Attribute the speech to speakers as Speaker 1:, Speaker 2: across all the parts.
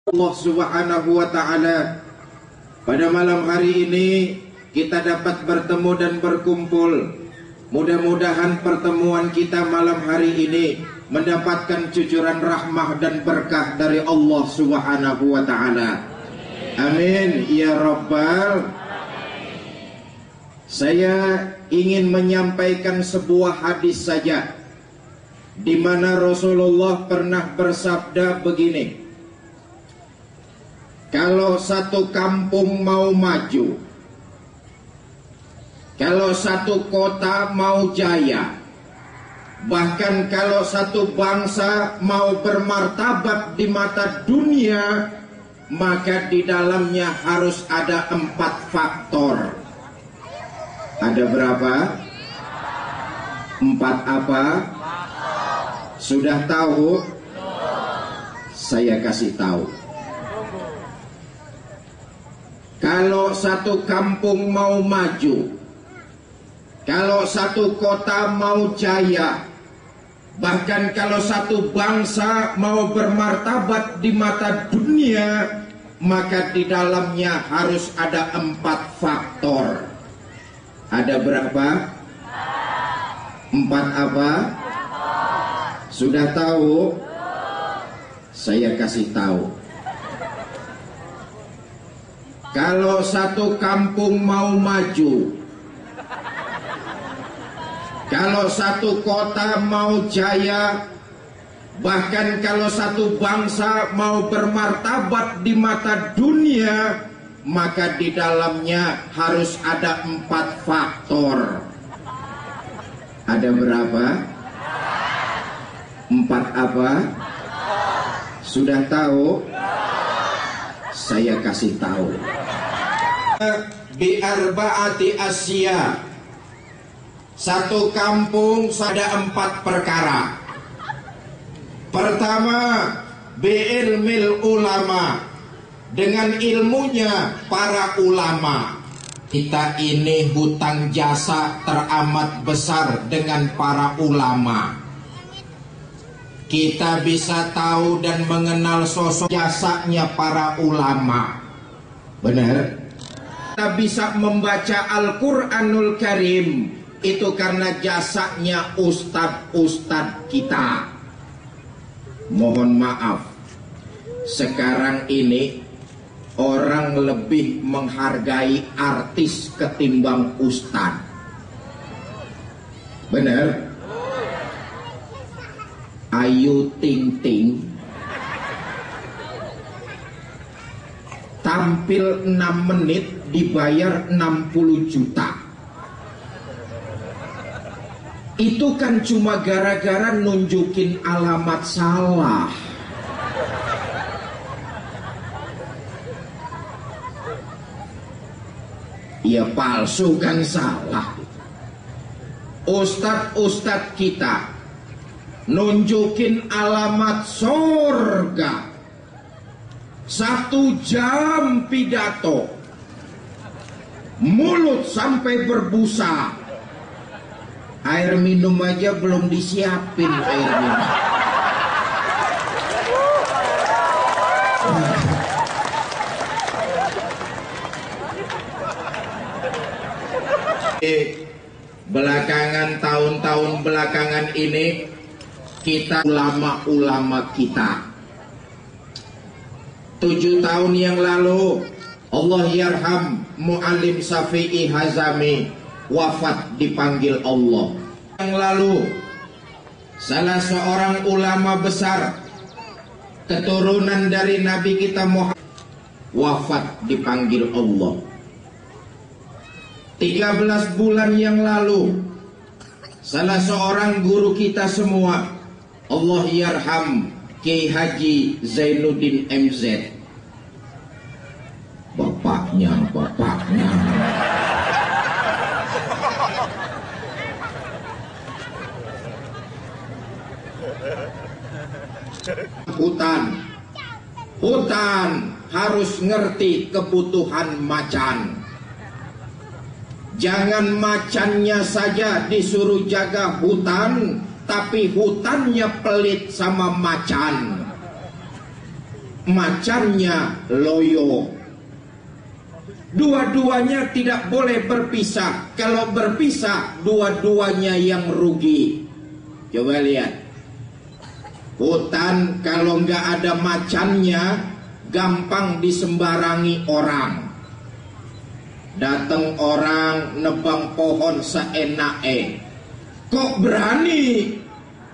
Speaker 1: Allah Subhanahu wa ta'ala, pada malam hari ini kita dapat bertemu dan berkumpul. Mudah-mudahan pertemuan kita malam hari ini mendapatkan cucuran rahmah dan berkah dari Allah Subhanahu wa ta'ala. Amin ya rabbal. Saya ingin menyampaikan sebuah hadis saja, di mana Rasulullah pernah bersabda begini: kalau satu kampung mau maju, kalau satu kota mau jaya, bahkan kalau satu bangsa mau bermartabat di mata dunia, maka di dalamnya harus ada 4 faktor. Ada berapa? 4 apa? Sudah tahu? Saya kasih tahu. Kalau satu kampung mau maju, kalau satu kota mau jaya, bahkan kalau satu bangsa mau bermartabat di mata dunia, maka di dalamnya harus ada 4 faktor. Ada berapa? 4 apa? Sudah tahu? Saya kasih tahu. Kalau satu kampung mau maju, kalau satu kota mau jaya, bahkan kalau satu bangsa mau bermartabat di mata dunia, maka di dalamnya harus ada 4 faktor. Ada berapa? 4 apa? Sudah tahu? Saya kasih tahu. Bi arba'ati asya. Satu kampung ada 4 perkara. Pertama, bi ilmil ulama, dengan ilmunya para ulama. Kita ini hutang jasa teramat besar dengan para ulama. Kita bisa tahu dan mengenal sosok jasanya para ulama. Benar? Kita bisa membaca Al-Quranul Karim itu karena jasanya ustadz-ustadz kita. Mohon maaf, sekarang ini orang lebih menghargai artis ketimbang ustadz. Benar? Ayu Ting Ting tampil 6 menit dibayar 60 juta. Itu kan cuma gara-gara nunjukin alamat salah. Ya palsu kan salah. Ustadz-ustadz kita nunjukin alamat sorga, 1 jam pidato, mulut sampai berbusa. Air minum aja belum disiapin air minum. Belakangan, tahun-tahun belakangan ini, kita ulama-ulama kita, 7 tahun yang lalu Allah yarham Muallim Syafi'i Hazami wafat, dipanggil Allah. Yang lalu salah seorang ulama besar keturunan dari Nabi kita Muhammad wafat, dipanggil Allah. 13 bulan yang lalu salah seorang guru kita semua, Allah yarham Kiai Haji Zainuddin MZ, bapaknya hutan harus ngerti kebutuhan macan. Jangan macannya saja disuruh jaga hutan, tapi hutannya pelit sama macan. macannya loyo. Dua-duanya tidak boleh berpisah. Kalau berpisah, dua-duanya yang rugi. Coba lihat. Hutan kalau nggak ada macannya, gampang disembarangi orang. Datang orang nebang pohon seenake. Kok berani?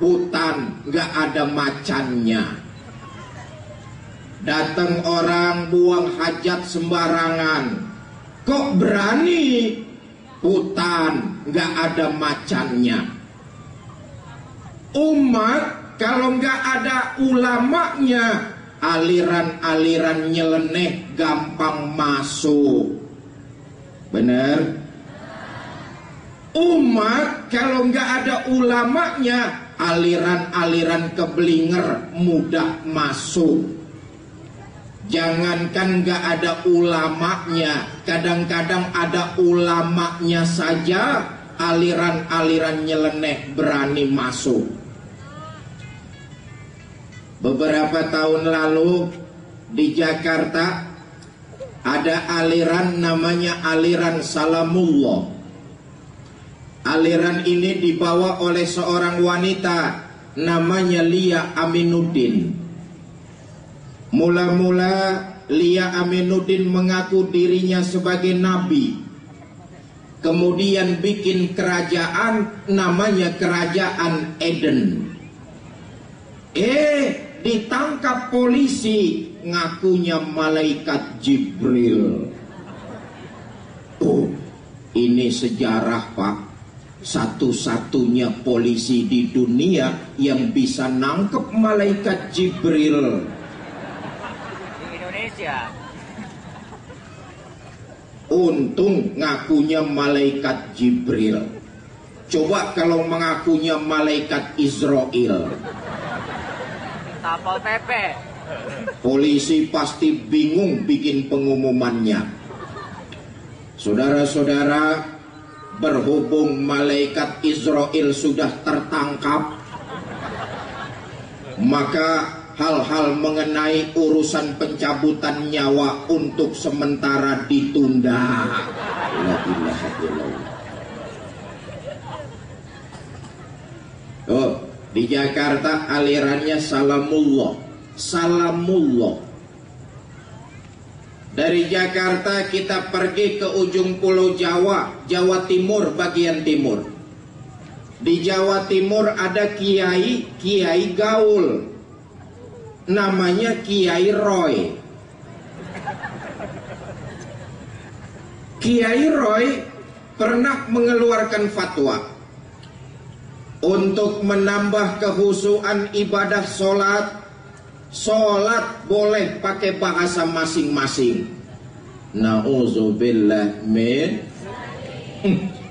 Speaker 1: Hutan nggak ada macannya. Datang orang buang hajat sembarangan. Kok berani? Hutan nggak ada macannya. Umat kalau nggak ada ulamanya, aliran-aliran nyeleneh gampang masuk. Bener? Umat kalau nggak ada ulamanya, aliran-aliran keblinger mudah masuk. Jangankan nggak ada ulamanya, kadang-kadang ada ulamanya saja, aliran-aliran nyeleneh berani masuk. Beberapa tahun lalu di Jakarta ada aliran namanya aliran Salamullah. Aliran ini dibawa oleh seorang wanita namanya Lia Aminuddin. Mula-mula Lia Aminuddin mengaku dirinya sebagai nabi. Kemudian bikin kerajaan namanya Kerajaan Eden. Ditangkap polisi, ngakunya malaikat Jibril. Oh, ini sejarah, Pak. Satu-satunya polisi di dunia yang bisa nangkep malaikat Jibril. Untung ngakunya malaikat Jibril. Coba kalau mengakunya malaikat Israel,
Speaker 2: Tapal PP.
Speaker 1: polisi pasti bingung bikin pengumumannya. Saudara-saudara, berhubung malaikat Israel sudah tertangkap, maka hal-hal mengenai urusan pencabutan nyawa untuk sementara ditunda. La ilaha illallah. Oh, di Jakarta alirannya Salamullah. Salamullah. Dari Jakarta kita pergi ke ujung pulau Jawa, Jawa Timur bagian timur. Di Jawa Timur ada kiai gaul. Namanya Kiai Roy. Kiai Roy pernah mengeluarkan fatwa untuk menambah kehusuan ibadah sholat boleh pakai bahasa masing-masing. Nauzubillah min.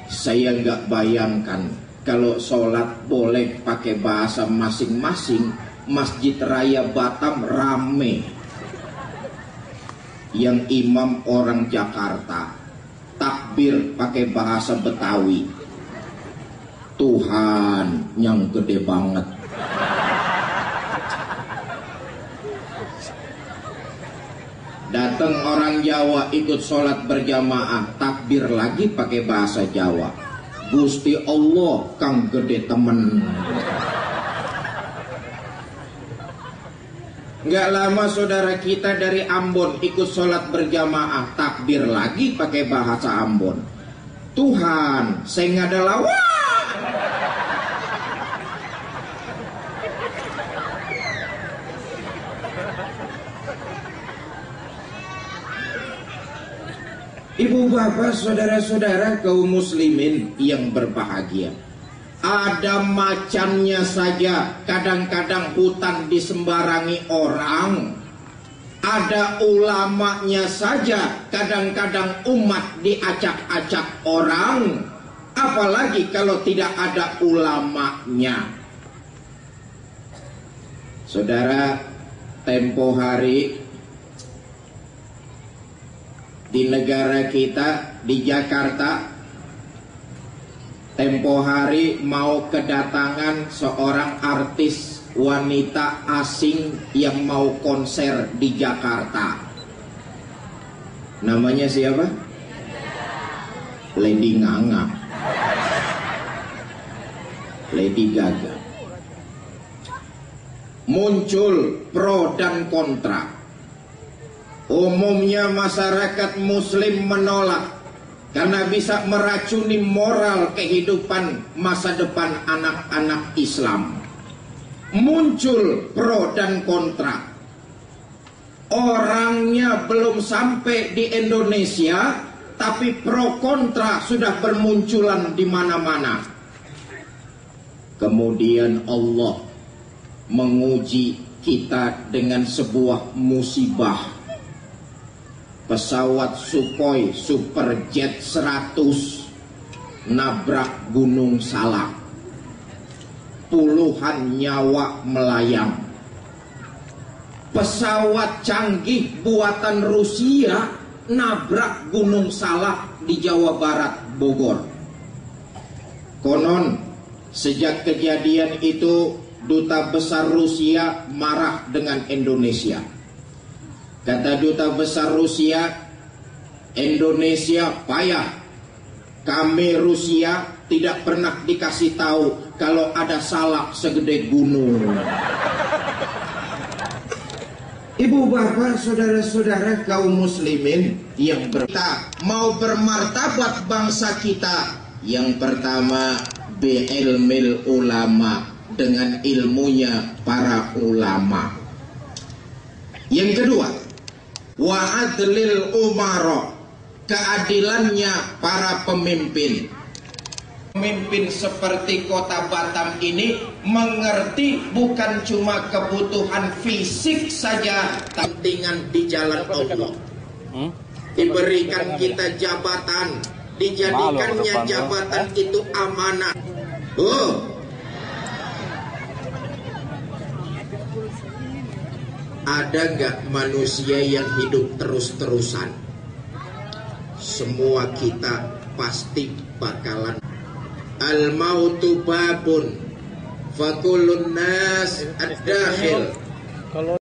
Speaker 1: Saya nggak bayangkan kalau sholat boleh pakai bahasa masing-masing. Masjid Raya Batam rame, yang imam orang Jakarta, takbir pakai bahasa Betawi. Tuhan yang gede banget. Datang orang Jawa ikut sholat berjamaah, takbir lagi pakai bahasa Jawa. Gusti Allah kang gede temen. Nggak lama saudara kita dari Ambon ikut sholat berjamaah, takbir lagi pakai bahasa Ambon. Tuhan, saya adalah wah. Ibu bapak saudara-saudara kaum muslimin yang berbahagia, ada macannya saja kadang-kadang hutan disembarangi orang. Ada ulamanya saja kadang-kadang umat diacak-acak orang. Apalagi kalau tidak ada ulamanya. Saudara, tempo hari di negara kita, di Jakarta, tempo hari mau kedatangan seorang artis wanita asing yang mau konser di Jakarta. Namanya siapa? Lady Nganga, Lady Gaga. Muncul pro dan kontra. Umumnya masyarakat muslim menolak karena bisa meracuni moral kehidupan masa depan anak-anak Islam. Muncul pro dan kontra. Orangnya belum sampai di Indonesia, tapi pro kontra sudah bermunculan di mana-mana. Kemudian Allah menguji kita dengan sebuah musibah. Pesawat Sukhoi Superjet 100 nabrak Gunung Salak. Puluhan nyawa melayang. Pesawat canggih buatan Rusia nabrak Gunung Salak di Jawa Barat, Bogor. Konon sejak kejadian itu Duta Besar Rusia marah dengan Indonesia. Kata Duta Besar Rusia, Indonesia payah. Kami Rusia tidak pernah dikasih tahu kalau ada salak segede gunung. Ibu bapak, saudara-saudara kaum muslimin yang kita mau bermartabat bangsa kita, yang pertama bi'ilmil ulama, dengan ilmunya para ulama. Yang kedua, wa'adlil umara, keadilannya para pemimpin. Pemimpin seperti Kota Batam ini mengerti bukan cuma kebutuhan fisik saja, kepentingan di jalan Allah. Diberikan kita jabatan, dijadikannya jabatan itu amanah. Ada gak manusia yang hidup terus-terusan? Semua kita pasti bakalan. Al-mautu babun fakullun nas ad-dakhil.